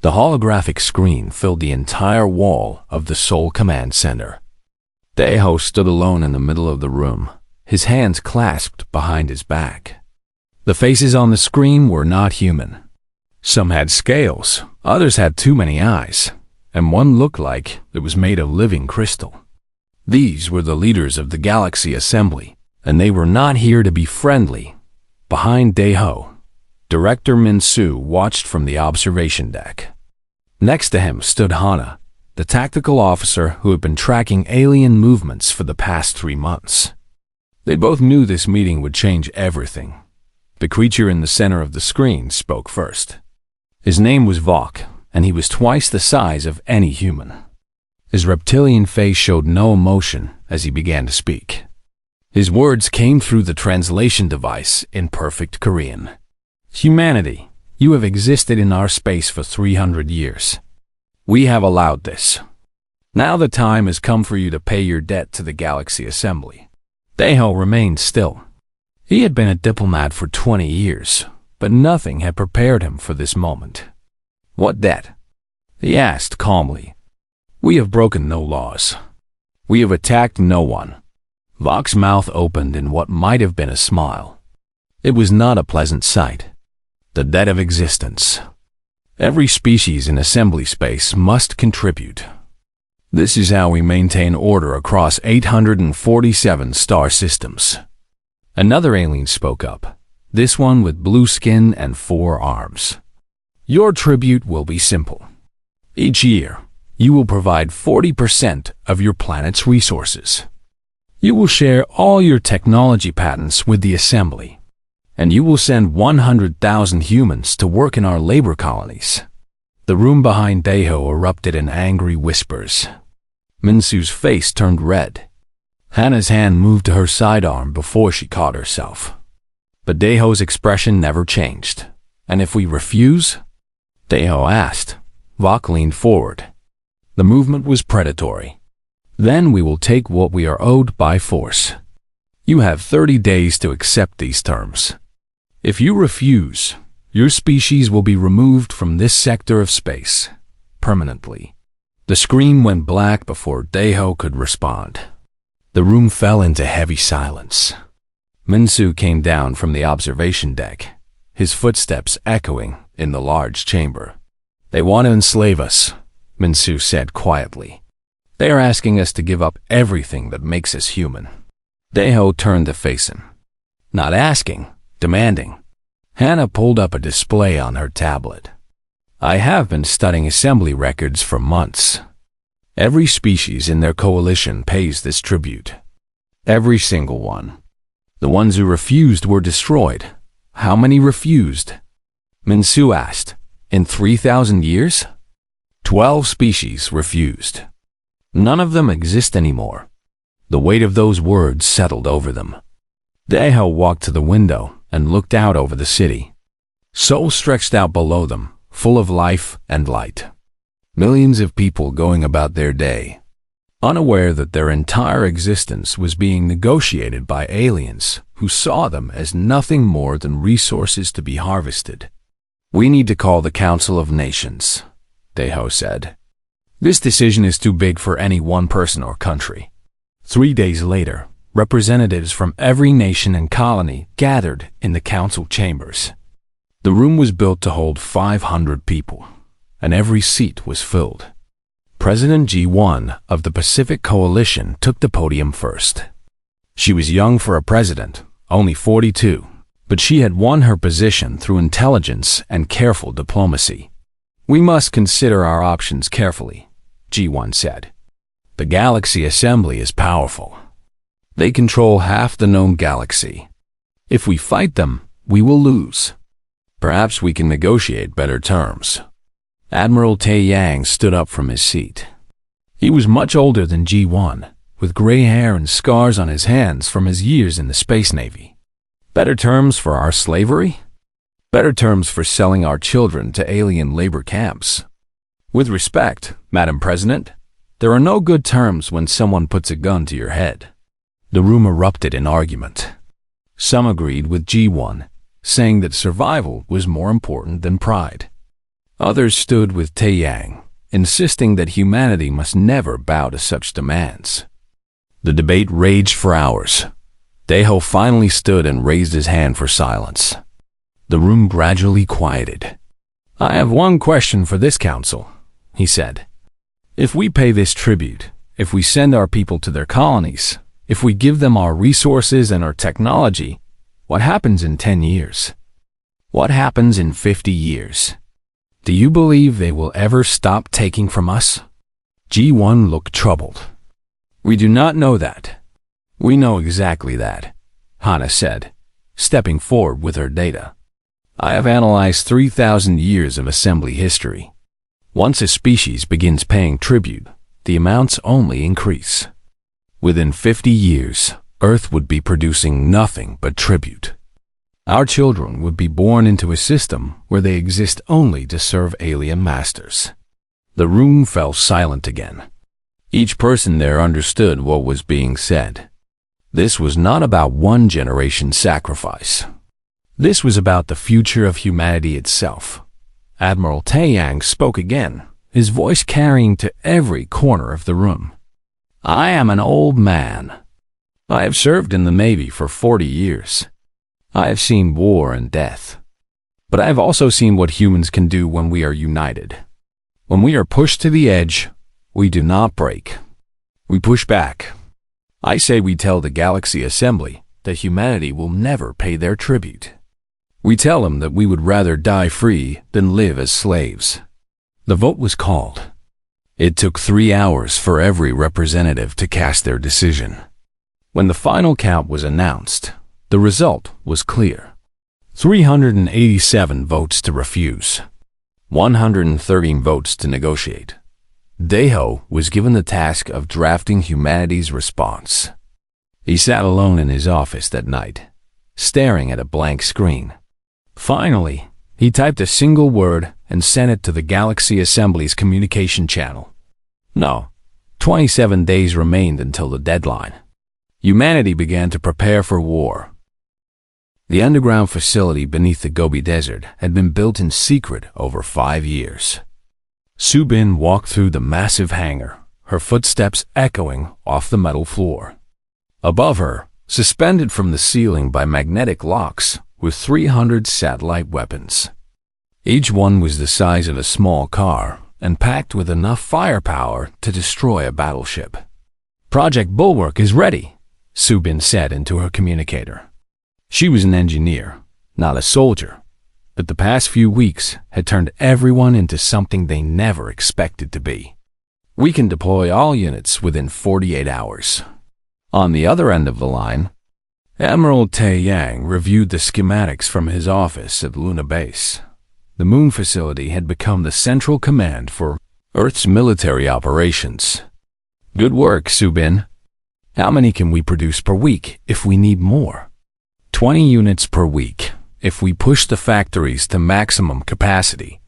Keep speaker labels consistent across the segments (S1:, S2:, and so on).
S1: The holographic screen filled the entire wall of the Seoul Command Center. Daeho stood alone in the middle of the room, his hands clasped behind his back. The faces on the screen were not human. Some had scales, others had too many eyes, and one looked like it was made of living crystal. These were the leaders of the Galaxy Assembly, and they were not here to be friendly. Behind Daeho, Director Min-soo watched from the observation deck. Next to him stood Hana, the tactical officer who had been tracking alien movements for the past 3 months. They both knew this meeting would change everything. The creature in the center of the screen spoke first. His name was Vok, and he was twice the size of any human. His reptilian face showed no emotion as he began to speak. His words came through the translation device in perfect Korean. Humanity, you have existed in our space for 300 years. We have allowed this. Now the time has come for you to pay your debt to the Galaxy Assembly. Daeho remained still. He had been a diplomat for 20 years, but nothing had prepared him for this moment. What debt? He asked calmly. We have broken no laws. We have attacked no one. Vok's mouth opened in what might have been a smile. It was not a pleasant sight. The debt of existence. Every species in assembly space must contribute. This is how we maintain order across 847 star systems. Another alien spoke up, this one with blue skin and 4 arms. Your tribute will be simple. Each year, you will provide 40% of your planet's resources. You will share all your technology patents with the Assembly, and you will send 100,000 humans to work in our labor colonies. The room behind Daeho erupted in angry whispers. Min-soo's face turned red. Hannah's hand moved to her sidearm before she caught herself. But Daeho's expression never changed. And if we refuse? Daeho asked. Vok leaned forward. The movement was predatory. Then we will take what we are owed by force. You have 30 days to accept these terms. If you refuse, your species will be removed from this sector of space, permanently. The screen went black before Daeho could respond. The room fell into heavy silence. Min-soo came down from the observation deck, his footsteps echoing in the large chamber. They want to enslave us, Min-soo said quietly. They are asking us to give up everything that makes us human. Daeho turned to face him. Not asking, demanding. Hannah pulled up a display on her tablet. I have been studying assembly records for months. Every species in their coalition pays this tribute. Every single one. The ones who refused were destroyed. How many refused? Min-soo asked. In 3,000 years? 12 species refused. None of them exist anymore. The weight of those words settled over them. Daeho walked to the window and looked out over the city. Seoul stretched out below them, full of life and light. Millions of people going about their day, unaware that their entire existence was being negotiated by aliens who saw them as nothing more than resources to be harvested. We need to call the Council of Nations, Daeho said. This decision is too big for any one person or country. 3 days later, representatives from every nation and colony gathered in the council chambers. The room was built to hold 500 people, and every seat was filled. President Ji-won of the Pacific Coalition took the podium first. She was young for a president, only 42, but she had won her position through intelligence and careful diplomacy. We must consider our options carefully, Ji-won said. The Galaxy Assembly is powerful. They control half the known galaxy. If we fight them, we will lose. Perhaps we can negotiate better terms. Admiral Tae-yang stood up from his seat. He was much older than Ji-won, with gray hair and scars on his hands from his years in the Space Navy. Better terms for our slavery? Better terms for selling our children to alien labor camps. With respect, Madam President, there are no good terms when someone puts a gun to your head. The room erupted in argument. Some agreed with Ji-won, saying that survival was more important than pride. Others stood with Taeyang, insisting that humanity must never bow to such demands. The debate raged for hours. Daeho finally stood and raised his hand for silence. The room gradually quieted. "I have one question for this council," he said. "If we pay this tribute, if we send our people to their colonies, if we give them our resources and our technology, what happens in 10 years? What happens in 50 years? Do you believe they will ever stop taking from us?" G1 looked troubled. "We do not know that. We know exactly that," Hana said, stepping forward with her data. "I have analyzed 3,000 years of assembly history. Once a species begins paying tribute, the amounts only increase. Within 50 years, Earth would be producing nothing but tribute. Our children would be born into a system where they exist only to serve alien masters." The room fell silent again. Each person there understood what was being said. This was not about one generation's sacrifice. This was about the future of humanity itself. Admiral Taeyang spoke again, his voice carrying to every corner of the room. "I am an old man. I have served in the Navy for 40 years. I have seen war and death. But I have also seen what humans can do when we are united. When we are pushed to the edge, we do not break. We push back. I say we tell the Galaxy Assembly that humanity will never pay their tribute. We tell them that we would rather die free than live as slaves." The vote was called. It took 3 hours for every representative to cast their decision. When the final count was announced, the result was clear. 387 votes to refuse, 113 votes to negotiate. Daeho was given the task of drafting humanity's response. He sat alone in his office that night, staring at a blank screen. Finally, he typed a single word and sent it to the Galaxy Assembly's communication channel. No, 27 days remained until the deadline. Humanity began to prepare for war. The underground facility beneath the Gobi Desert had been built in secret over 5 years. Subin walked through the massive hangar, her footsteps echoing off the metal floor. Above her, suspended from the ceiling by magnetic locks, were 300 satellite weapons. Each one was the size of a small car and packed with enough firepower to destroy a battleship. "Project Bulwark is ready," Subin said into her communicator. She was an engineer, not a soldier, but the past few weeks had turned everyone into something they never expected to be. "We can deploy all units within 48 hours. On the other end of the line, Admiral Taeyang reviewed the schematics from his office at Luna Base. The moon facility had become the central command for Earth's military operations. "Good work, Subin. How many can we produce per week if we need more?" 20 units per week if we push the factories to maximum capacity.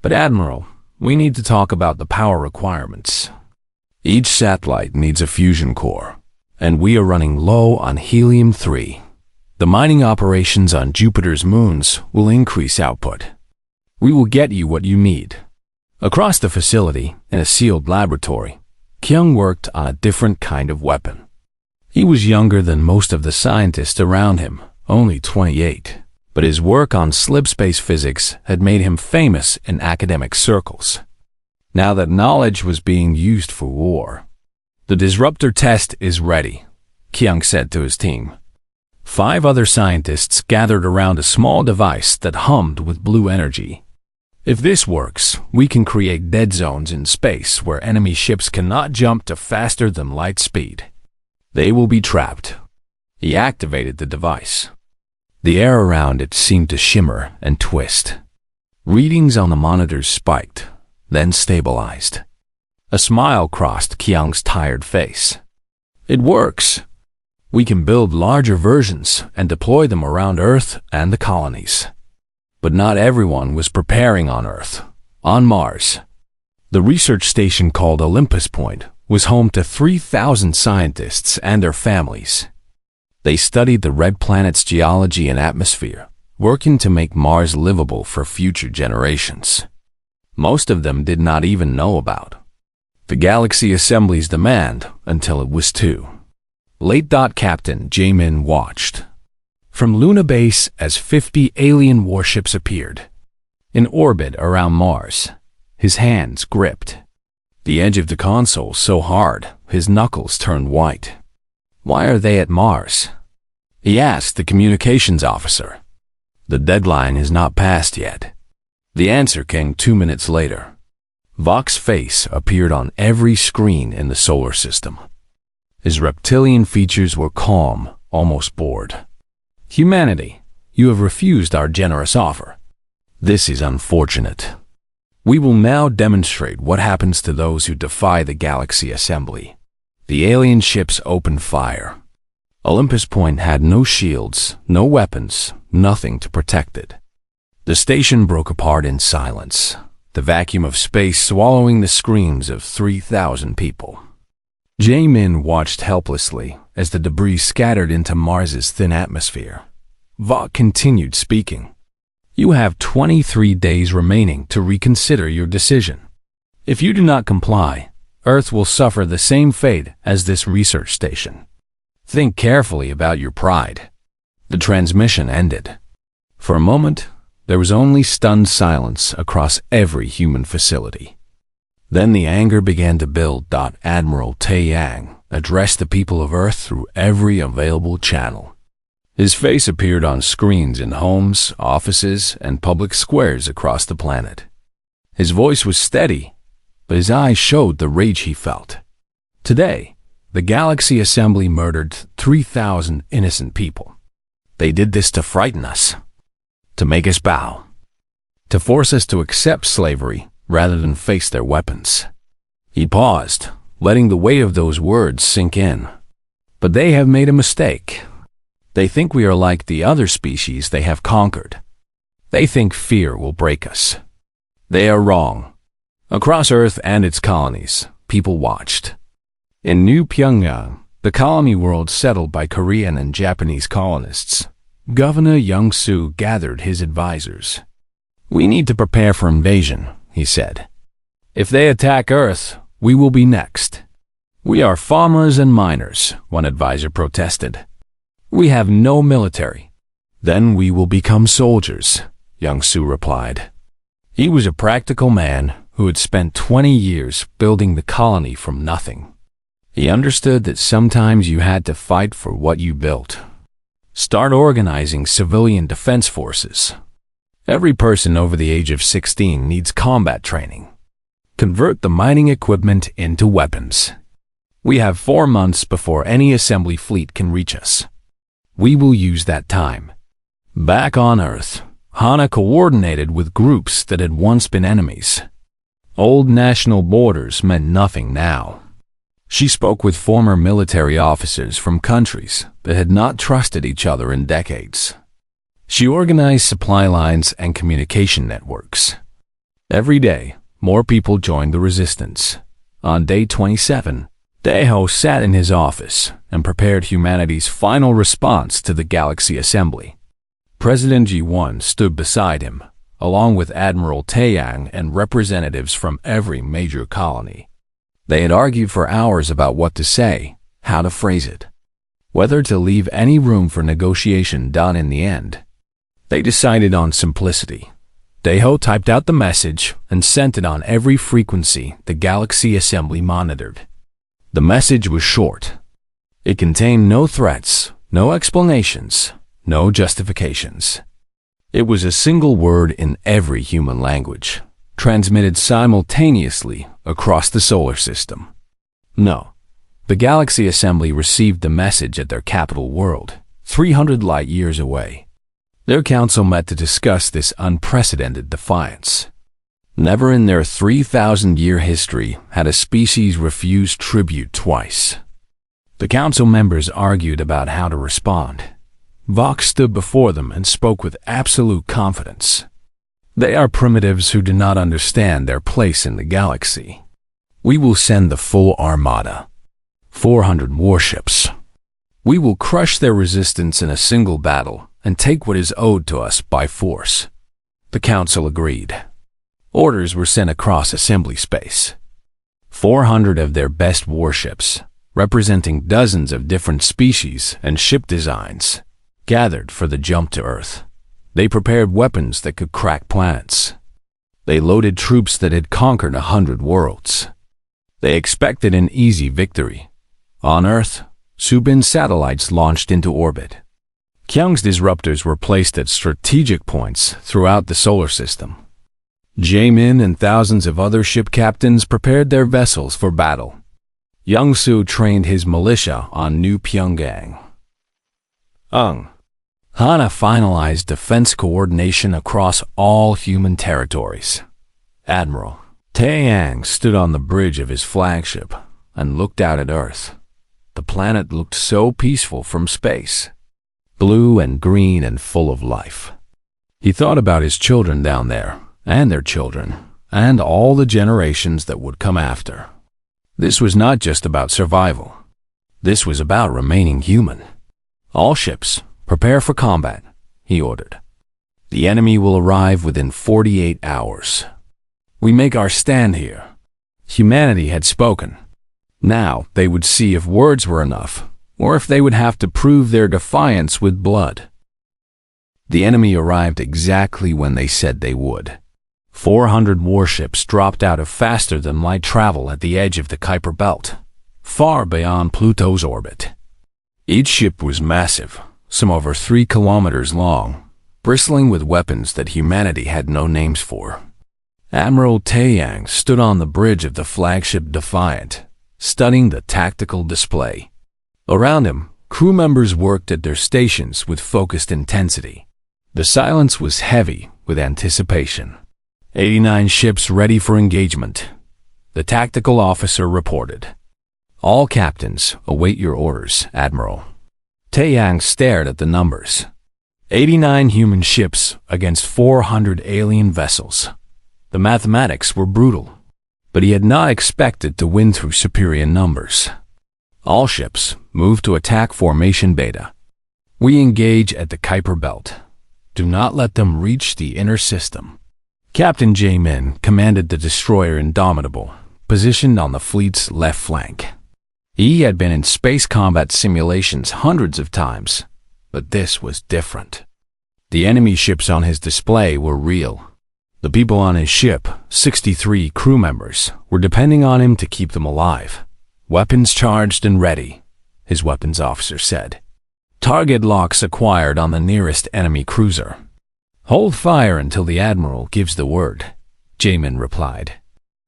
S1: "But Admiral, we need to talk about the power requirements. Each satellite needs a fusion core, and we are running low on helium-3. The mining operations on Jupiter's moons will increase output. We will get you what you need." Across the facility, in a sealed laboratory, Kyung worked on a different kind of weapon. He was younger than most of the scientists around him, only 28, but his work on slipspace physics had made him famous in academic circles. Now that knowledge was being used for war. "The disruptor test is ready," Kyung said to his team. 5 other scientists gathered around a small device that hummed with blue energy. "If this works, we can create dead zones in space where enemy ships cannot jump to faster than light speed. They will be trapped." He activated the device. The air around it seemed to shimmer and twist. Readings on the monitors spiked, then stabilized. A smile crossed Kyung's tired face. "It works. We can build larger versions and deploy them around Earth and the colonies." But not everyone was preparing on Earth. On Mars, the research station called Olympus Point was home to 3,000 scientists and their families. They studied the red planet's geology and atmosphere, working to make Mars livable for future generations. most of them did not even know about the Galaxy Assembly's demand until it was too late. Captain Jamin watched from Luna Base as 50 alien warships appeared in orbit around Mars. His hands gripped the edge of the console so hard his knuckles turned white. "Why are they at Mars?" he asked the communications officer. "The deadline is not passed yet." The answer came 2 minutes later. Vok's face appeared on every screen in the solar system. His reptilian features were calm, almost bored. "Humanity, you have refused our generous offer. This is unfortunate. We will now demonstrate what happens to those who defy the Galaxy Assembly." The alien ships opened fire. Olympus Point had no shields, no weapons, nothing to protect it. The station broke apart in silence, the vacuum of space swallowing the screams of 3,000 people. Jamin watched helplessly as the debris scattered into Mars's thin atmosphere. Vok continued speaking. "You have 23 days remaining to reconsider your decision. If you do not comply, Earth will suffer the same fate as this research station. Think carefully about your pride." The transmission ended. For a moment, there was only stunned silence across every human facility. Then the anger began to build. Admiral Taeyang addressed the people of Earth through every available channel. His face appeared on screens in homes, offices, and public squares across the planet. His voice was steady, but his eyes showed the rage he felt. Today, the Galaxy Assembly murdered 3,000 innocent people. They did this to frighten us, to make us bow, to force us to accept slavery rather than face their weapons. He paused, letting the weight of those words sink in. But they have made a mistake. They think we are like the other species they have conquered. They think fear will break us. They are wrong. Across Earth and its colonies, people watched. In New Pyongyang, the colony world settled by Korean and Japanese colonists, Governor Young-soo gathered his advisors. "We need to prepare for invasion," he said. "If they attack Earth, we will be next." "We are farmers and miners," one advisor protested. "We have no military." "Then we will become soldiers," Young-soo replied. He was a practical man who had spent 20 years building the colony from nothing. He understood that sometimes you had to fight for what you built. Start organizing civilian defense forces. Every person over the age of 16 needs combat training. Convert the mining equipment into weapons. We have 4 months before any assembly fleet can reach us. We will use that time. Back on Earth, Hana coordinated with groups that had once been enemies. Old national borders meant nothing now. She spoke with former military officers from countries that had not trusted each other in decades. She organized supply lines and communication networks. Every day, more people joined the resistance. On day 27, Daeho sat in his office and prepared humanity's final response to the Galaxy Assembly. President Ji-won stood beside him, along with Admiral Taeyang and representatives from every major colony. They had argued for hours about what to say, how to phrase it, whether to leave any room for negotiation. In the end, they decided on simplicity. Daeho typed out the message and sent it on every frequency the Galaxy Assembly monitored. The message was short. It contained no threats, no explanations, no justifications. It was a single word in every human language, transmitted simultaneously across the solar system. No. The Galaxy Assembly received the message at their capital world, 300 light years away. Their council met to discuss this unprecedented defiance. Never in their 3,000-year history had a species refused tribute twice. The council members argued about how to respond. Vok stood before them and spoke with absolute confidence. They are primitives who do not understand their place in the galaxy. We will send the full armada, 400 warships. We will crush their resistance in a single battle and take what is owed to us by force. The council agreed. Orders were sent across assembly space. 400 of their best warships, representing dozens of different species and ship designs, gathered for the jump to Earth. They prepared weapons that could crack planets. They loaded troops that had conquered 100 worlds. They expected an easy victory. On Earth, Subin's satellites launched into orbit. Kyung's disruptors were placed at strategic points throughout the solar system. Jaemin and thousands of other ship captains prepared their vessels for battle. Young-soo trained his militia on New Pyongyang. Hana finalized defense coordination across all human territories. Admiral Taeyang stood on the bridge of his flagship and looked out at Earth. The planet looked so peaceful from space, blue and green and full of life. He thought about his children down there, and their children, and all the generations that would come after. This was not just about survival. This was about remaining human. All ships, prepare for combat, he ordered. The enemy will arrive within 48 hours. We make our stand here. Humanity had spoken. Now they would see if words were enough, or if they would have to prove their defiance with blood. The enemy arrived exactly when they said they would. 400 warships dropped out of faster-than-light travel at the edge of the Kuiper Belt, far beyond Pluto's orbit. Each ship was massive, some over 3 kilometers long, bristling with weapons that humanity had no names for. Admiral Taeyang stood on the bridge of the flagship Defiant, studying the tactical display. Around him, crew members worked at their stations with focused intensity. The silence was heavy with anticipation. 89 ships ready for engagement, the tactical officer reported. All captains await your orders, Admiral. Taeyang stared at the numbers. 89 human ships against 400 alien vessels. The mathematics were brutal, but he had not expected to win through superior numbers. All ships move to attack formation Beta. We engage at the Kuiper Belt. Do not let them reach the inner system. Captain Jaemin commanded the destroyer Indomitable, positioned on the fleet's left flank. He had been in space combat simulations hundreds of times, but this was different. The enemy ships on his display were real. The people on his ship, 63 crew members, were depending on him to keep them alive. Weapons charged and ready, his weapons officer said. Target locks acquired on the nearest enemy cruiser. Hold fire until the Admiral gives the word, Jaemin replied.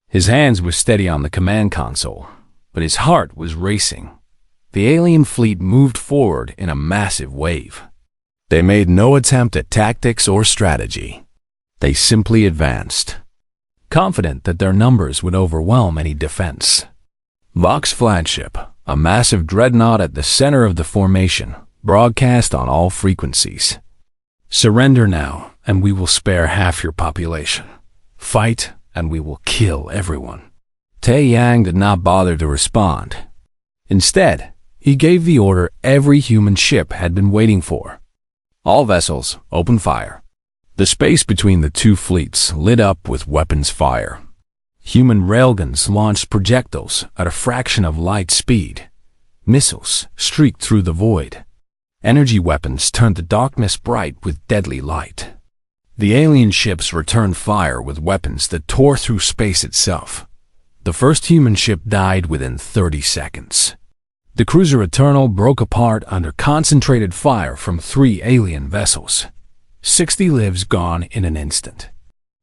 S1: His hands were steady on the command console, but his heart was racing. The alien fleet moved forward in a massive wave. They made no attempt at tactics or strategy. They simply advanced, confident that their numbers would overwhelm any defense. Vox flagship, a massive dreadnought at the center of the formation, broadcast on all frequencies. Surrender now, and we will spare half your population. Fight, and we will kill everyone. Taeyang did not bother to respond. Instead, he gave the order every human ship had been waiting for. All vessels, open fire. The space between the two fleets lit up with weapons fire. Human railguns launched projectiles at a fraction of light speed. Missiles streaked through the void. Energy weapons turned the darkness bright with deadly light. The alien ships returned fire with weapons that tore through space itself. The first human ship died within 30 seconds. The cruiser Eternal broke apart under concentrated fire from 3 alien vessels. 60 lives gone in an instant.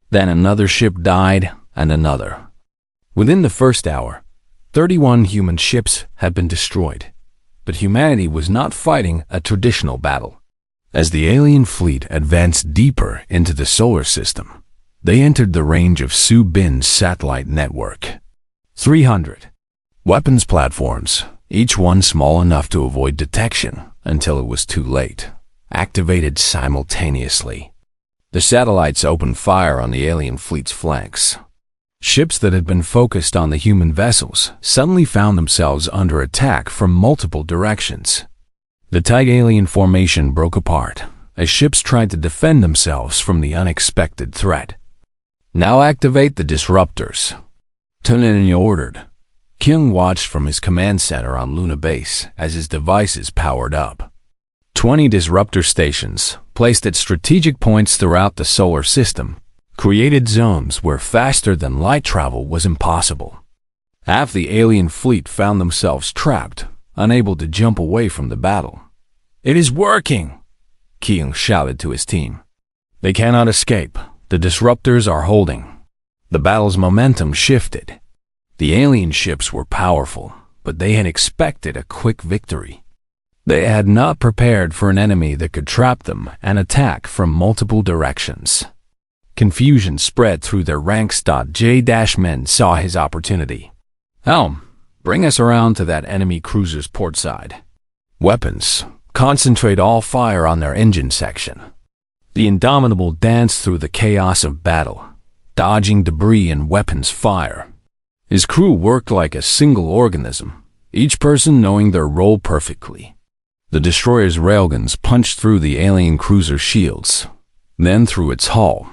S1: Then another ship died, and another. Within the first hour, 31 human ships had been destroyed. But humanity was not fighting a traditional battle. As the alien fleet advanced deeper into the solar system, they entered the range of Subin's satellite network. 300 weapons platforms, each one small enough to avoid detection until it was too late, activated simultaneously. The satellites opened fire on the alien fleet's flanks. Ships that had been focused on the human vessels suddenly found themselves under attack from multiple directions. The tight alien formation broke apart as ships tried to defend themselves from the unexpected threat. Now activate the disruptors. Tunlin ordered. Kyung watched from his command center on Luna Base as his devices powered up. 20 disruptor stations, placed at strategic points throughout the solar system, created zones where faster-than-light travel was impossible. Half the alien fleet found themselves trapped, unable to jump away from the battle. "It is working!" Kyung shouted to his team. "They cannot escape. The disruptors are holding." The battle's momentum shifted. The alien ships were powerful, but they had expected a quick victory. They had not prepared for an enemy that could trap them and attack from multiple directions. Confusion spread through their ranks. J-Men saw his opportunity. "Helm, bring us around to that enemy cruiser's port side. Weapons, concentrate all fire on their engine section." The Indomitable danced through the chaos of battle, dodging debris and weapons fire. His crew worked like a single organism, each person knowing their role perfectly. The destroyer's railguns punched through the alien cruiser's shields, then through its hull,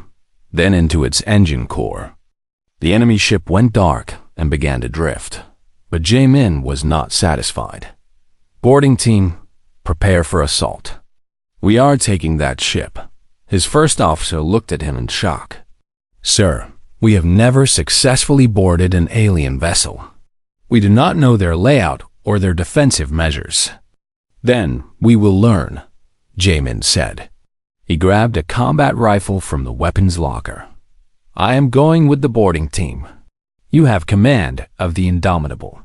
S1: then into its engine core. The enemy ship went dark and began to drift, but J-Min was not satisfied. "Boarding team, prepare for assault. We are taking that ship." His first officer looked at him in shock. "Sir, we have never successfully boarded an alien vessel. We do not know their layout or their defensive measures." "Then we will learn," J-Min said. He grabbed a combat rifle from the weapons locker. "I am going with the boarding team. You have command of the Indomitable."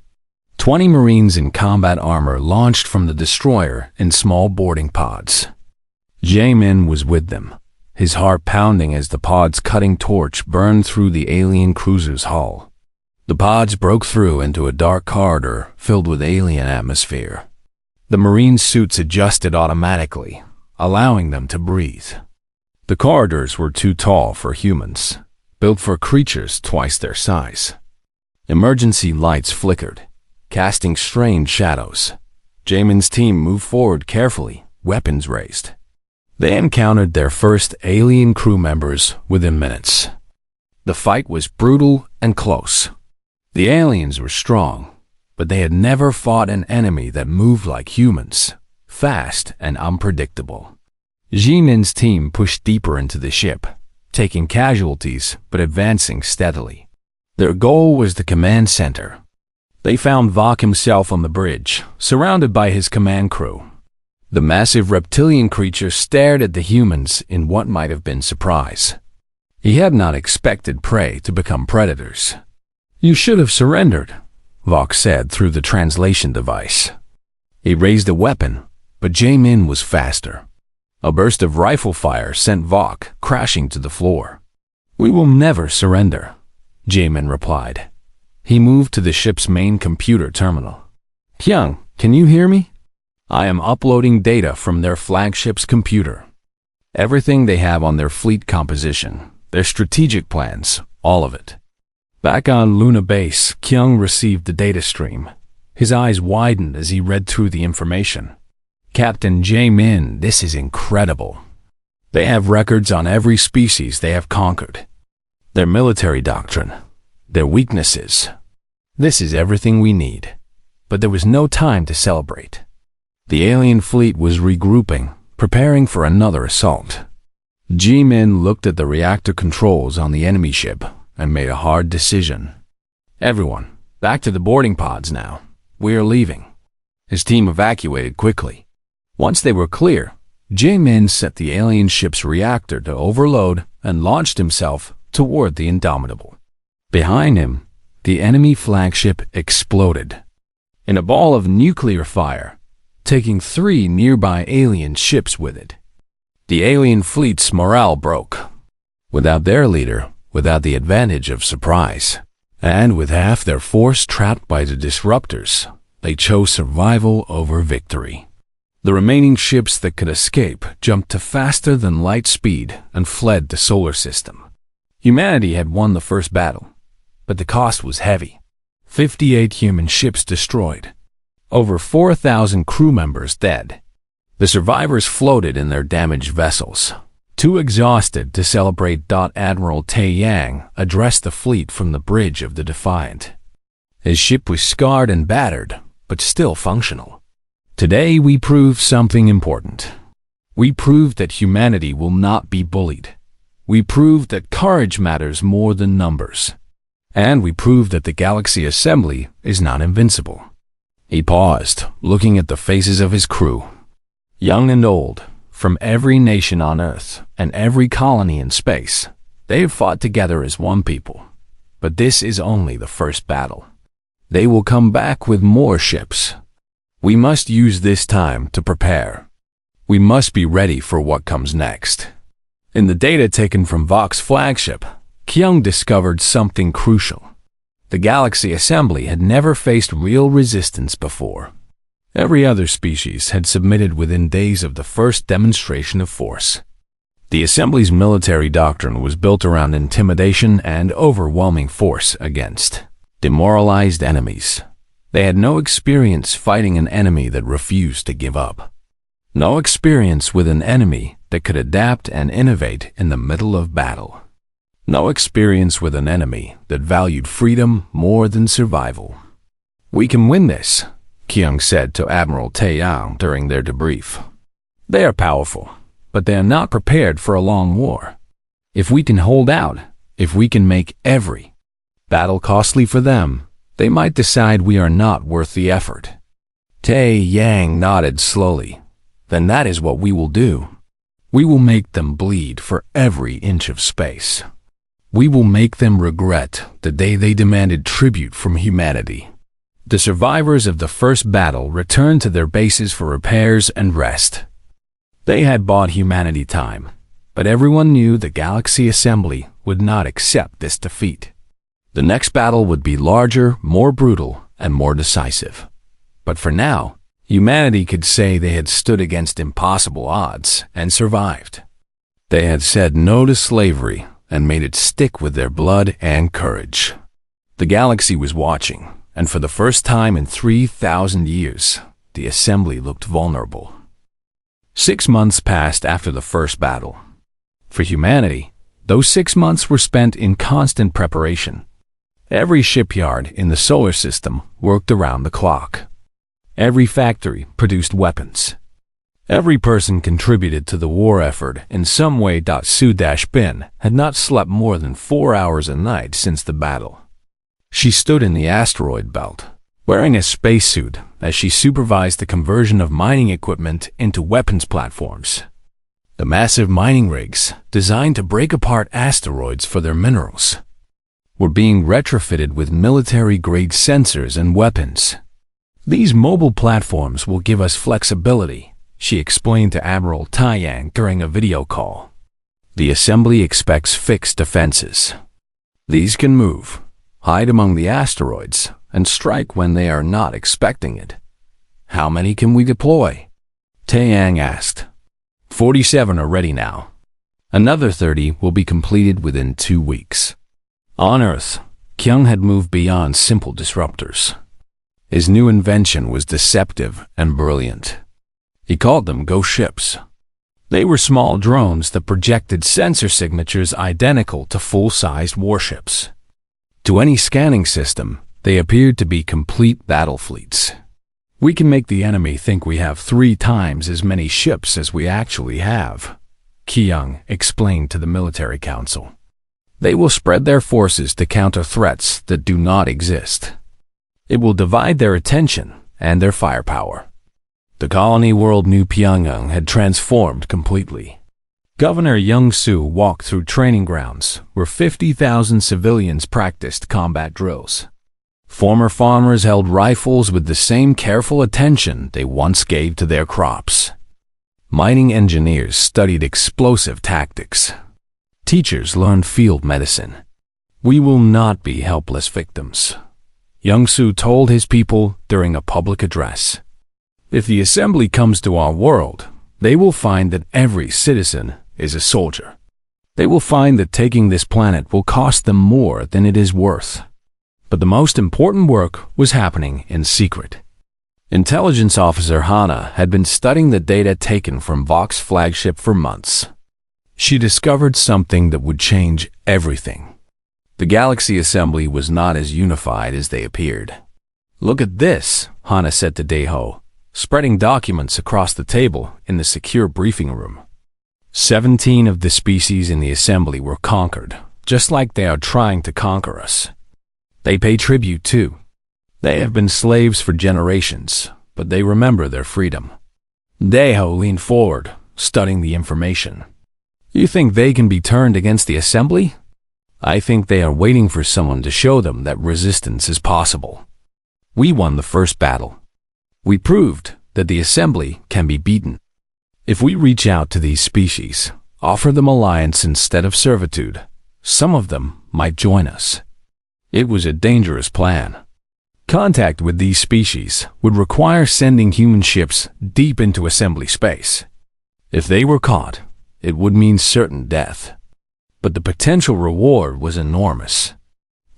S1: 20 Marines in combat armor launched from the destroyer in small boarding pods. J-Min was with them, his heart pounding as the pod's cutting torch burned through the alien cruiser's hull. The pods broke through into a dark corridor filled with alien atmosphere. The Marine suits adjusted automatically, allowing them to breathe. The corridors were too tall for humans, built for creatures twice their size. Emergency lights flickered, casting strange shadows. J-Min's team moved forward carefully, weapons raised. They encountered their first alien crew members within minutes. The fight was brutal and close. The aliens were strong, but they had never fought an enemy that moved like humans, fast and unpredictable. J-Min's team pushed deeper into the ship, taking casualties but advancing steadily. Their goal was the command center. They found Vok himself on the bridge, surrounded by his command crew. The massive reptilian creature stared at the humans in what might have been surprise. He had not expected prey to become predators. "You should have surrendered," Vok said through the translation device. He raised a weapon, but J-Min was faster. A burst of rifle fire sent Vok crashing to the floor. "We will never surrender," J-Min replied. He moved to the ship's main computer terminal. "Kyung, can you hear me? I am uploading data from their flagship's computer. Everything they have on their fleet composition, their strategic plans, all of it." Back on Luna Base, Kyung received the data stream. His eyes widened as he read through the information. "Captain J-Min, this is incredible. They have records on every species they have conquered. Their military doctrine, their weaknesses. This is everything we need." But there was no time to celebrate. The alien fleet was regrouping, preparing for another assault. J-Min looked at the reactor controls on the enemy ship and made a hard decision. "Everyone, back to the boarding pods now. We are leaving." His team evacuated quickly. Once they were clear, J-Min set the alien ship's reactor to overload and launched himself toward the Indomitable. Behind him, the enemy flagship exploded in a ball of nuclear fire, taking 3 nearby alien ships with it. The alien fleet's morale broke. Without their leader, without the advantage of surprise, and with half their force trapped by the disruptors, they chose survival over victory. The remaining ships that could escape jumped to faster-than-light speed and fled the solar system. Humanity had won the first battle, but the cost was heavy. 58 human ships destroyed. Over 4,000 crew members dead. The survivors floated in their damaged vessels, Too exhausted to celebrate, Admiral Tai Yang addressed the fleet from the bridge of the Defiant. His ship was scarred and battered, but still functional. Today we proved something important. We proved that humanity will not be bullied. We proved that courage matters more than numbers. And we proved that the Galaxy Assembly is not invincible. He paused, looking at the faces of his crew. Young and old, from every nation on Earth and every colony in space, they have fought together as one people. But this is only the first battle. They will come back with more ships. We must use this time to prepare. We must be ready for what comes next. In the data taken from Vox's flagship, Kyung discovered something crucial. The Galaxy Assembly had never faced real resistance before. Every other species had submitted within days of the first demonstration of force. The Assembly's military doctrine was built around intimidation and overwhelming force against demoralized enemies. They had no experience fighting an enemy that refused to give up. No experience with an enemy that could adapt and innovate in the middle of battle. No experience with an enemy that valued freedom more than survival. "We can win this," Kyung said to Admiral Tai Yang during their debrief. "They are powerful, but they are not prepared for a long war. If we can hold out, if we can make every battle costly for them, they might decide we are not worth the effort." Tai Yang nodded slowly. "Then that is what we will do. We will make them bleed for every inch of space. We will make them regret the day they demanded tribute from humanity." The survivors of the first battle returned to their bases for repairs and rest. They had bought humanity time, but everyone knew the Galaxy Assembly would not accept this defeat. The next battle would be larger, more brutal, and more decisive. But for now, humanity could say they had stood against impossible odds and survived. They had said no to slavery and made it stick with their blood and courage. The galaxy was watching, and for the first time in 3,000 years, the Assembly looked vulnerable. 6 months passed after the first battle. For humanity, those 6 months were spent in constant preparation. Every shipyard in the solar system worked around the clock. Every factory produced weapons. Every person contributed to the war effort in some way. Su-Bin had not slept more than 4 hours a night since the battle. She stood in the asteroid belt, wearing a spacesuit as she supervised the conversion of mining equipment into weapons platforms. The massive mining rigs, designed to break apart asteroids for their minerals, were being retrofitted with military-grade sensors and weapons. "These mobile platforms will give us flexibility," she explained to Admiral Tai Yang during a video call. "The Assembly expects fixed defenses. These can move, hide among the asteroids, and strike when they are not expecting it." "How many can we deploy?" Tai Yang asked. 47 are ready now. Another 30 will be completed within 2 weeks. On Earth, Kyung had moved beyond simple disruptors. His new invention was deceptive and brilliant. He called them ghost ships. They were small drones that projected sensor signatures identical to full-sized warships. To any scanning system, they appeared to be complete battle fleets. "We can make the enemy think we have 3 times as many ships as we actually have," Kyung explained to the military council. "They will spread their forces to counter threats that do not exist. It will divide their attention and their firepower." The colony world knew Pyongyang had transformed completely. Governor Young-soo walked through training grounds where 50,000 civilians practiced combat drills. Former farmers held rifles with the same careful attention they once gave to their crops. Mining engineers studied explosive tactics. Teachers learned field medicine. "We will not be helpless victims," Young-soo told his people during a public address. "If the Assembly comes to our world, they will find that every citizen is a soldier. They will find that taking this planet will cost them more than it is worth." But the most important work was happening in secret. Intelligence Officer Hana had been studying the data taken from Vox's flagship for months. She discovered something that would change everything. The galaxy assembly was not as unified as they appeared. "Look at this," Hana said to Daiho, spreading documents across the table in the secure briefing room. 17 of the species in the assembly were conquered, just like they are trying to conquer us. They pay tribute too. They have been slaves for generations, but they remember their freedom. Daiho leaned forward, studying the information. "You think they can be turned against the assembly?" "I think they are waiting for someone to show them that resistance is possible. We won the first battle. We proved that the assembly can be beaten. If we reach out to these species, offer them alliance instead of servitude, some of them might join us." It was a dangerous plan. Contact with these species would require sending human ships deep into assembly space. If they were caught, it would mean certain death. But the potential reward was enormous.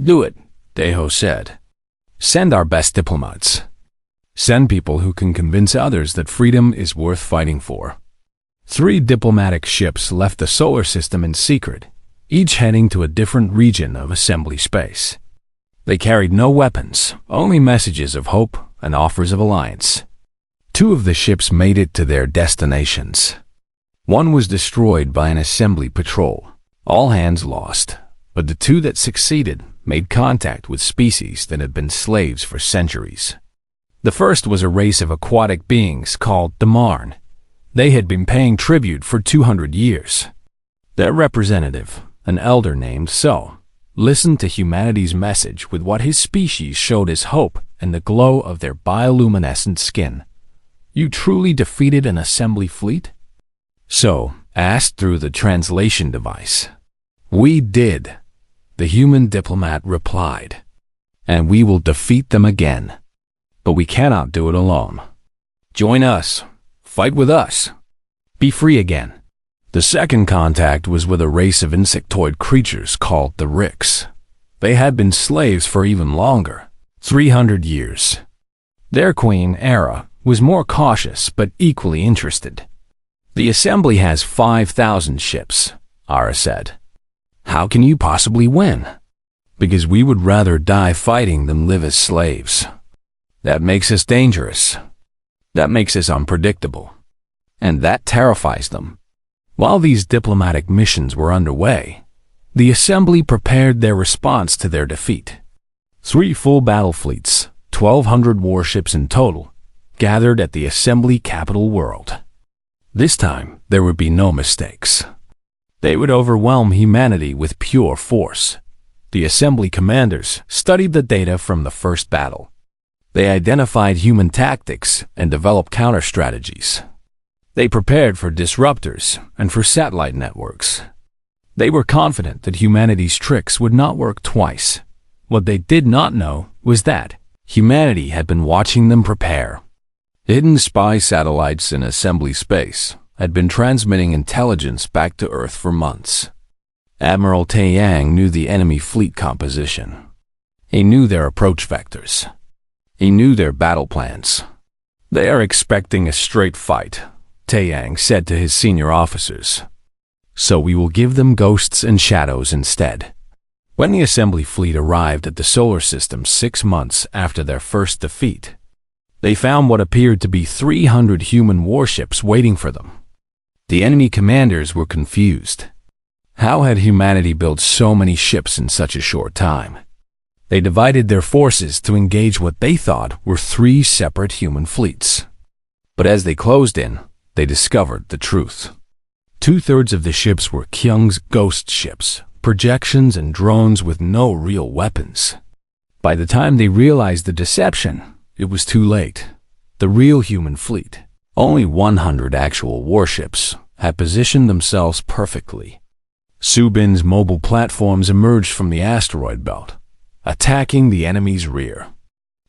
S1: "Do it," Daiho said. "Send our best diplomats. Send people who can convince others that freedom is worth fighting for." 3 diplomatic ships left the solar system in secret, each heading to a different region of assembly space. They carried no weapons, only messages of hope and offers of alliance. 2 of the ships made it to their destinations. One was destroyed by an assembly patrol. All hands lost, but the 2 that succeeded made contact with species that had been slaves for centuries. The first was a race of aquatic beings called the Marn. They had been paying tribute for 200 years. Their representative, an elder named So, listened to humanity's message with what his species showed as hope and the glow of their bioluminescent skin. "You truly defeated an assembly fleet?" So asked through the translation device. "We did," the human diplomat replied. "And we will defeat them again. But we cannot do it alone. Join us. Fight with us. Be free again." The second contact was with a race of insectoid creatures called the Ricks. They had been slaves for even longer, 300 years. Their queen, Era, was more cautious but equally interested. "The assembly has 5,000 ships," Ara said. "How can you possibly win?" "Because we would rather die fighting than live as slaves. That makes us dangerous. That makes us unpredictable. And that terrifies them." While these diplomatic missions were underway, the assembly prepared their response to their defeat. 3 full battle fleets, 1,200 warships in total, gathered at the assembly capital world. This time, there would be no mistakes. They would overwhelm humanity with pure force. The assembly commanders studied the data from the first battle. They identified human tactics and developed counter-strategies. They prepared for disruptors and for satellite networks. They were confident that humanity's tricks would not work twice. What they did not know was that humanity had been watching them prepare. Hidden spy satellites in assembly space had been transmitting intelligence back to Earth for months. Admiral Taeyang knew the enemy fleet composition. He knew their approach vectors. He knew their battle plans. "They are expecting a straight fight," Taeyang said to his senior officers. "So we will give them ghosts and shadows instead." When the assembly fleet arrived at the solar system 6 months after their first defeat, they found what appeared to be 300 human warships waiting for them. The enemy commanders were confused. How had humanity built so many ships in such a short time? They divided their forces to engage what they thought were 3 separate human fleets. But as they closed in, they discovered the truth. 2/3 of the ships were Kyung's ghost ships, projections and drones with no real weapons. By the time they realized the deception, it was too late. The real human fleet, only 100 actual warships, had positioned themselves perfectly. Subin's mobile platforms emerged from the asteroid belt, attacking the enemy's rear.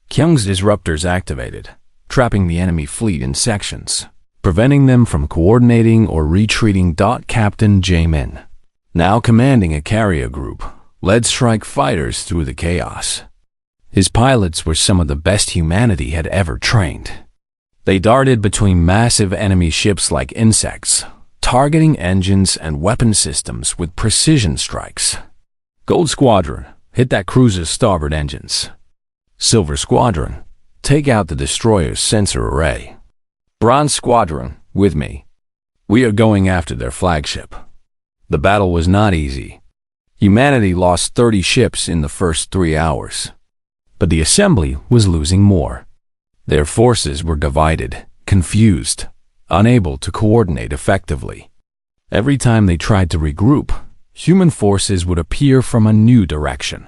S1: Kyung's disruptors activated, trapping the enemy fleet in sections, preventing them from coordinating or retreating. Captain Jaemin, now commanding a carrier group, led strike fighters through the chaos. His pilots were some of the best humanity had ever trained. They darted between massive enemy ships like insects, targeting engines and weapon systems with precision strikes. Gold Squadron, hit that cruiser's starboard engines. Silver Squadron, take out the destroyer's sensor array. Bronze Squadron, with me. We are going after their flagship. The battle was not easy. Humanity lost 30 ships in the first 3 hours. But the assembly was losing more. Their forces were divided, confused, unable to coordinate effectively. Every time they tried to regroup, human forces would appear from a new direction.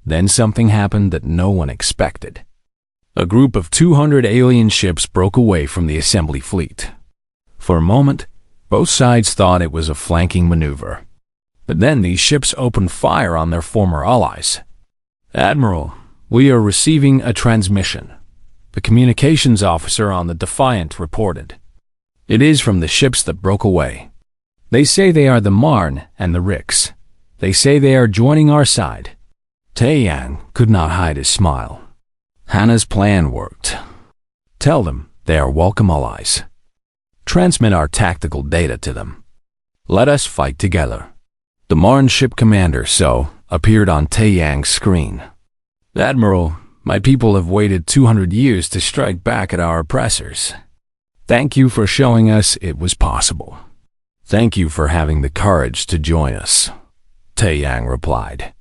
S1: Then something happened that no one expected. A group of 200 alien ships broke away from the assembly fleet. For a moment, both sides thought it was a flanking maneuver. But then these ships opened fire on their former allies. "Admiral, we are receiving a transmission," the communications officer on the Defiant reported. "It is from the ships that broke away. They say they are the Marne and the Rix. They say they are joining our side." Taeyang could not hide his smile. Hannah's plan worked. Tell them they are welcome allies. Transmit our tactical data to them. Let us fight together. The Marne ship commander appeared on Taeyang's screen. "Admiral, my people have waited 200 years to strike back at our oppressors. Thank you for showing us it was possible. Thank you for having the courage to join us," Taeyang replied.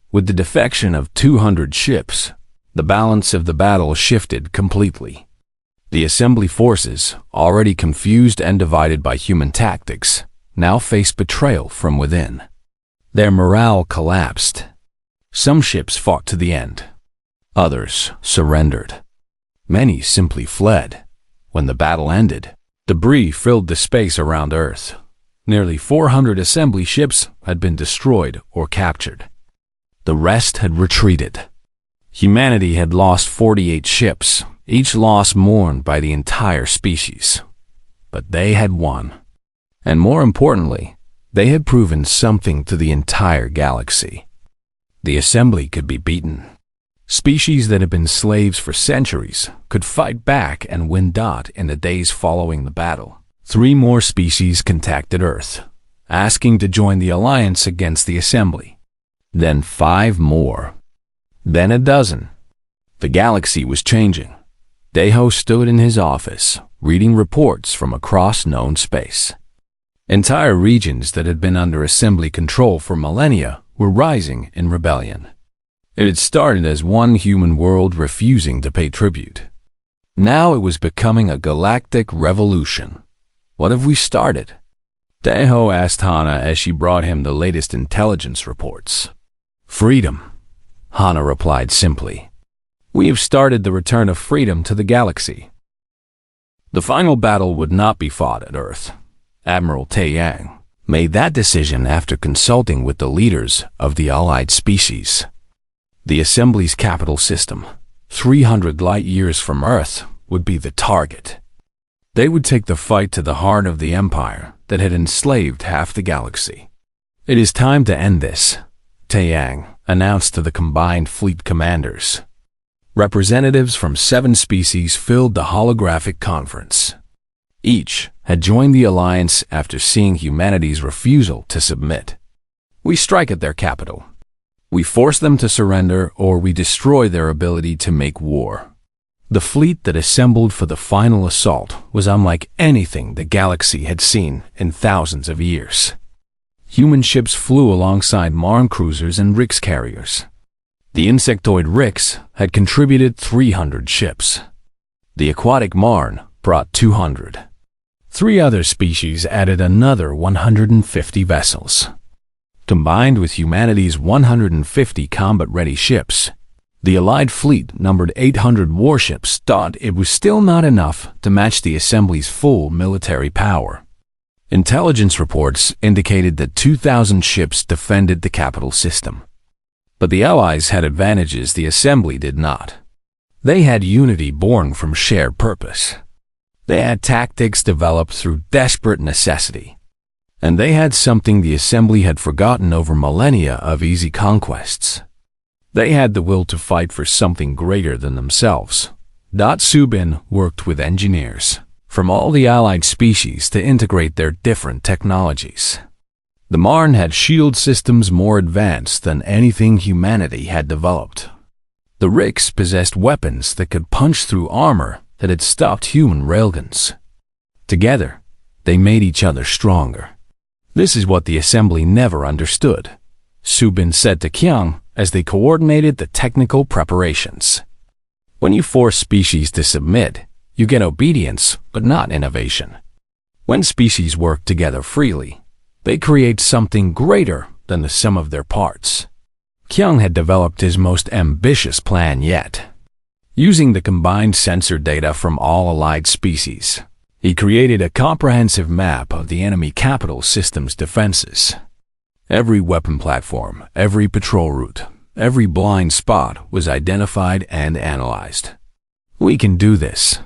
S1: With the defection of 200 ships, the balance of the battle shifted completely. The assembly forces, already confused and divided by human tactics, now faced betrayal from within. Their morale collapsed. Some ships fought to the end. Others surrendered. Many simply fled. When the battle ended, debris filled the space around Earth. Nearly 400 assembly ships had been destroyed or captured. The rest had retreated. Humanity had lost 48 ships, each loss mourned by the entire species. But they had won. And more importantly, they had proven something to the entire galaxy. The assembly could be beaten. Species that had been slaves for centuries could fight back and win in the days following the battle. 3 more species contacted Earth, asking to join the alliance against the assembly. Then 5 more. Then a dozen. The galaxy was changing. Daeho stood in his office, reading reports from across known space. Entire regions that had been under assembly control for millennia were rising in rebellion. It had started as one human world refusing to pay tribute. Now it was becoming a galactic revolution. "What have we started?" Daeho asked Hana as she brought him the latest intelligence reports. "Freedom," Hana replied simply. "We have started the return of freedom to the galaxy." The final battle would not be fought at Earth. Admiral Taeyang made that decision after consulting with the leaders of the allied species. The Assembly's capital system, 300 light-years from Earth, would be the target. They would take the fight to the heart of the empire that had enslaved half the galaxy. "It is time to end this," Taeyang announced to the combined fleet commanders. Representatives from 7 species filled the holographic conference. Each had joined the alliance after seeing humanity's refusal to submit. "We strike at their capital. We force them to surrender, or we destroy their ability to make war." The fleet that assembled for the final assault was unlike anything the galaxy had seen in thousands of years. Human ships flew alongside Marne cruisers and Rix carriers. The insectoid Rix had contributed 300 ships. The aquatic Marne brought 200. 3 other species added another 150 vessels. Combined with humanity's 150 combat-ready ships, the Allied fleet numbered 800 warships. It was still not enough to match the Assembly's full military power. Intelligence reports indicated that 2,000 ships defended the capital system. But the Allies had advantages the Assembly did not. They had unity born from shared purpose. They had tactics developed through desperate necessity. And they had something the Assembly had forgotten over millennia of easy conquests. They had the will to fight for something greater than themselves. Subin worked with engineers, from all the allied species to integrate their different technologies. The Marn had shield systems more advanced than anything humanity had developed. The Ricks possessed weapons that could punch through armor that had stopped human railguns. Together, they made each other stronger. This is what the assembly never understood, Subin said to Kyung as they coordinated the technical preparations. When you force species to submit, you get obedience, but not innovation. When species work together freely, they create something greater than the sum of their parts. Kyung had developed his most ambitious plan yet. Using the combined sensor data from all allied species, he created a comprehensive map of the enemy capital system's defenses. Every weapon platform, every patrol route, every blind spot was identified and analyzed. "We can do this,"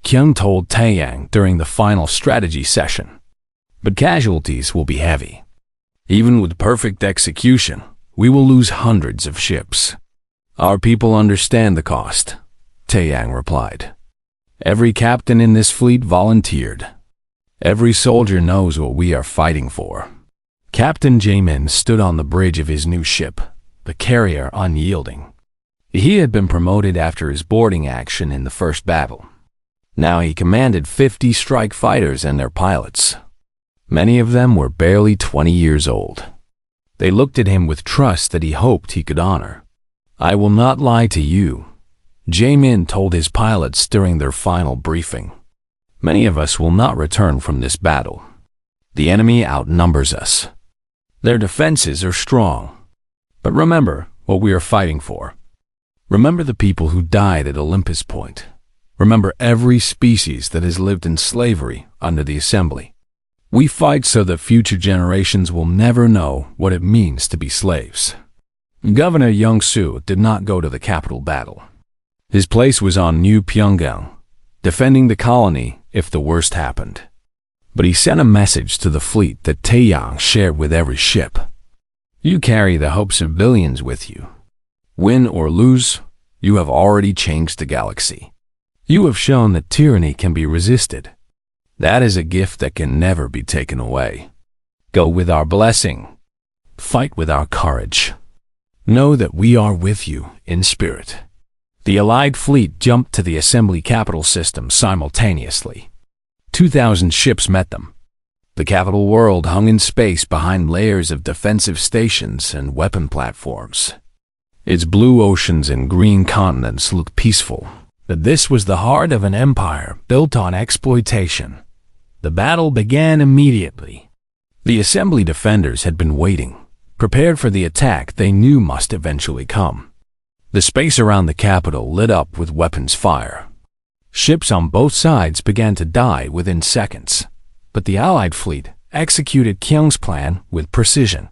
S1: Kyung told Taeyang during the final strategy session. "But casualties will be heavy. Even with perfect execution, we will lose hundreds of ships." "Our people understand the cost," Taeyang replied. "Every captain in this fleet volunteered. Every soldier knows what we are fighting for." Captain Jamin stood on the bridge of his new ship, the carrier Unyielding. He had been promoted after his boarding action in the first battle. Now he commanded 50 strike fighters and their pilots. Many of them were barely 20 years old. They looked at him with trust that he hoped he could honor. "I will not lie to you," Jamin told his pilots during their final briefing. "Many of us will not return from this battle. The enemy outnumbers us. Their defenses are strong. But remember what we are fighting for. Remember the people who died at Olympus Point. Remember every species that has lived in slavery under the assembly. We fight so that future generations will never know what it means to be slaves." Governor Young-soo did not go to the capital battle. His place was on New Pyongyang, defending the colony if the worst happened. But he sent a message to the fleet that Taeyang shared with every ship. "You carry the hopes of billions with you. Win or lose, you have already changed the galaxy. You have shown that tyranny can be resisted. That is a gift that can never be taken away. Go with our blessing. Fight with our courage. Know that we are with you in spirit." The Allied fleet jumped to the assembly capital system simultaneously. 2,000 ships met them. The capital world hung in space behind layers of defensive stations and weapon platforms. Its blue oceans and green continents looked peaceful, but this was the heart of an empire built on exploitation. The battle began immediately. The assembly defenders had been waiting, prepared for the attack they knew must eventually come. The space around the capital lit up with weapons fire. Ships on both sides began to die within seconds, but the Allied fleet executed Kyung's plan with precision.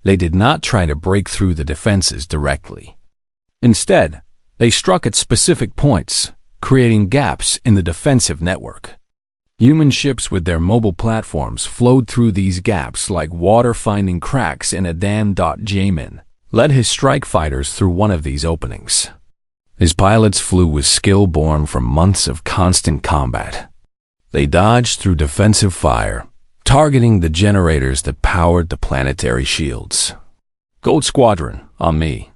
S1: They did not try to break through the defenses directly. Instead, they struck at specific points, creating gaps in the defensive network. Human ships with their mobile platforms flowed through these gaps like water finding cracks in a dam. Jamin led his strike fighters through one of these openings. His pilots flew with skill born from months of constant combat. They dodged through defensive fire, targeting the generators that powered the planetary shields. "Gold Squadron, on me.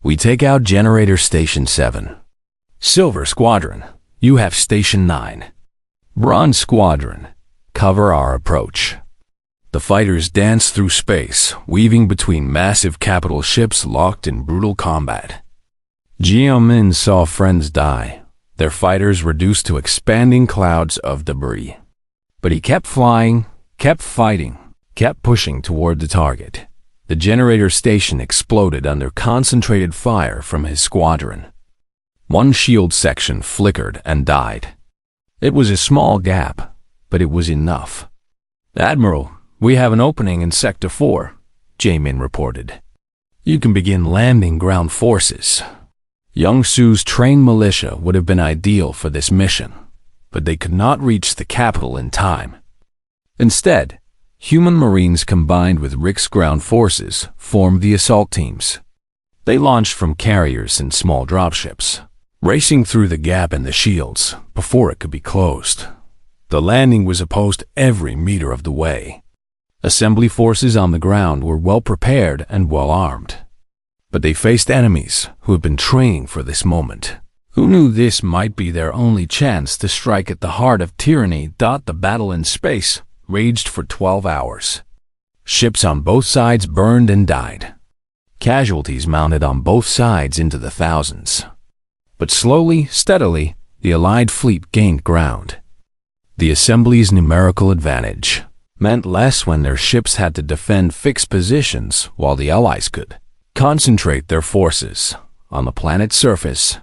S1: We take out Generator Station 7. Silver Squadron, you have Station 9. Bronze Squadron, cover our approach." The fighters danced through space, weaving between massive capital ships locked in brutal combat. Jiaomin saw friends die, their fighters reduced to expanding clouds of debris. But he kept flying, kept fighting, kept pushing toward the target. The generator station exploded under concentrated fire from his squadron. One shield section flickered and died. It was a small gap, but it was enough. "Admiral, we have an opening in Sector 4, Jamin reported. "You can begin landing ground forces." Young-soo's trained militia would have been ideal for this mission, but they could not reach the capital in time. Instead, human Marines combined with Rick's ground forces formed the assault teams. They launched from carriers and small dropships, racing through the gap in the shields before it could be closed. The landing was opposed every meter of the way. Assembly forces on the ground were well prepared and well armed. But they faced enemies who had been training for this moment, who knew this might be their only chance to strike at the heart of tyranny. The battle in space raged for 12 hours. Ships on both sides burned and died. Casualties mounted on both sides into the thousands. But slowly, steadily, the Allied fleet gained ground. The Assembly's numerical advantage meant less when their ships had to defend fixed positions while the Allies could concentrate their forces on the planet's surface.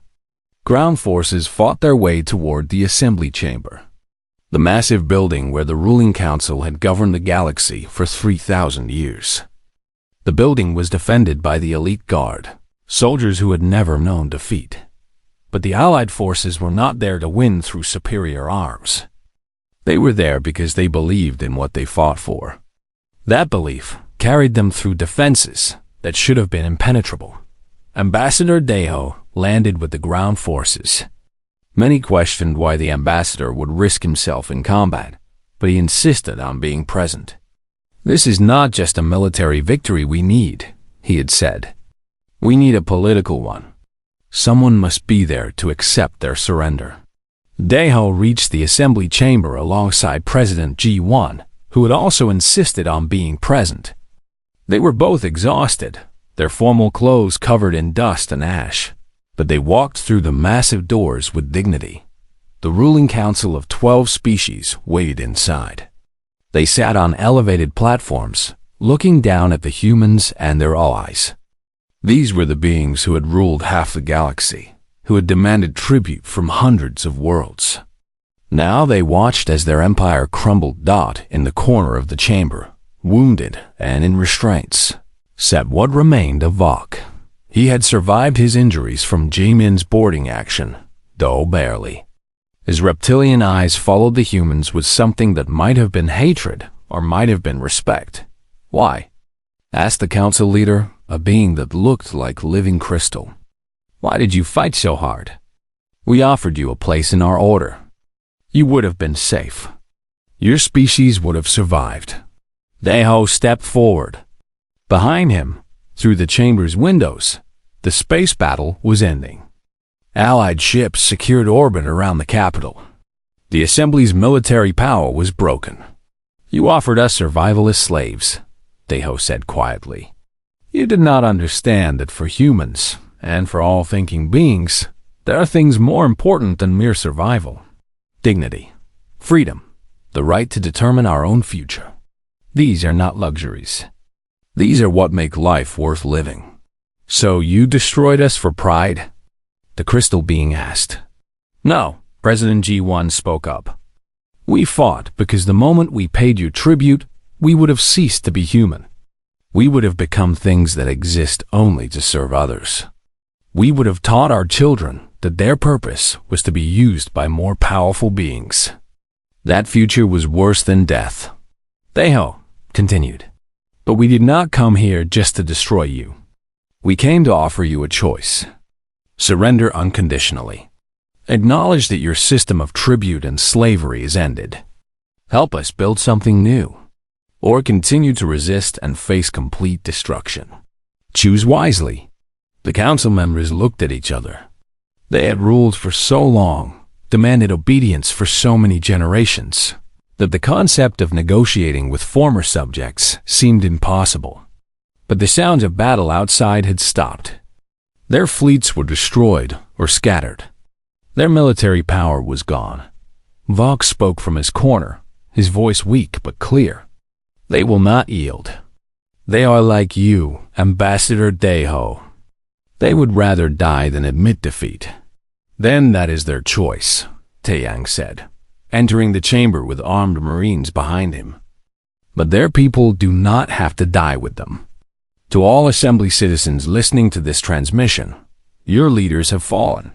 S1: Ground forces fought their way toward the Assembly Chamber, the massive building where the ruling council had governed the galaxy for 3,000 years. The building was defended by the elite guard, soldiers who had never known defeat. But the Allied forces were not there to win through superior arms. They were there because they believed in what they fought for. That belief carried them through defenses that should have been impenetrable. Ambassador Deho landed with the ground forces. Many questioned why the ambassador would risk himself in combat, but he insisted on being present. "This is not just a military victory we need," he had said. "We need a political one. Someone must be there to accept their surrender." Deho reached the assembly chamber alongside President G1, who had also insisted on being present. They were both exhausted, their formal clothes covered in dust and ash, but they walked through the massive doors with dignity. The ruling council of 12 species waited inside. They sat on elevated platforms, looking down at the humans and their allies. These were the beings who had ruled half the galaxy, who had demanded tribute from hundreds of worlds. Now they watched as their empire crumbled. In the corner of the chamber, wounded and in restraints, sat what remained of Vok. He had survived his injuries from Jamin's boarding action, though barely. His reptilian eyes followed the humans with something that might have been hatred or might have been respect. "Why?" asked the council leader, a being that looked like living crystal. "Why did you fight so hard? We offered you a place in our order. You would have been safe. Your species would have survived." Deho stepped forward. Behind him, through the chamber's windows, the space battle was ending. Allied ships secured orbit around the capital. The Assembly's military power was broken. "You offered us survival as slaves," Deho said quietly. "You did not understand that for humans, and for all thinking beings, there are things more important than mere survival. Dignity, freedom, the right to determine our own future. These are not luxuries. These are what make life worth living." "So you destroyed us for pride?" the crystal being asked. "No," President G1 spoke up. "We fought because the moment we paid you tribute, we would have ceased to be human. We would have become things that exist only to serve others. We would have taught our children that their purpose was to be used by more powerful beings. That future was worse than death." Deho continued. "But we did not come here just to destroy you. We came to offer you a choice. Surrender unconditionally. Acknowledge that your system of tribute and slavery is ended. Help us build something new. Or continue to resist and face complete destruction. Choose wisely." The council members looked at each other. They had ruled for so long, demanded obedience for so many generations, that the concept of negotiating with former subjects seemed impossible. But the sounds of battle outside had stopped. Their fleets were destroyed or scattered. Their military power was gone. Vok spoke from his corner, his voice weak but clear. "They will not yield. They are like you, Ambassador Deho. They would rather die than admit defeat." "Then that is their choice," Taeyang said, entering the chamber with armed Marines behind him. "But their people do not have to die with them. To all Assembly citizens listening to this transmission, your leaders have fallen.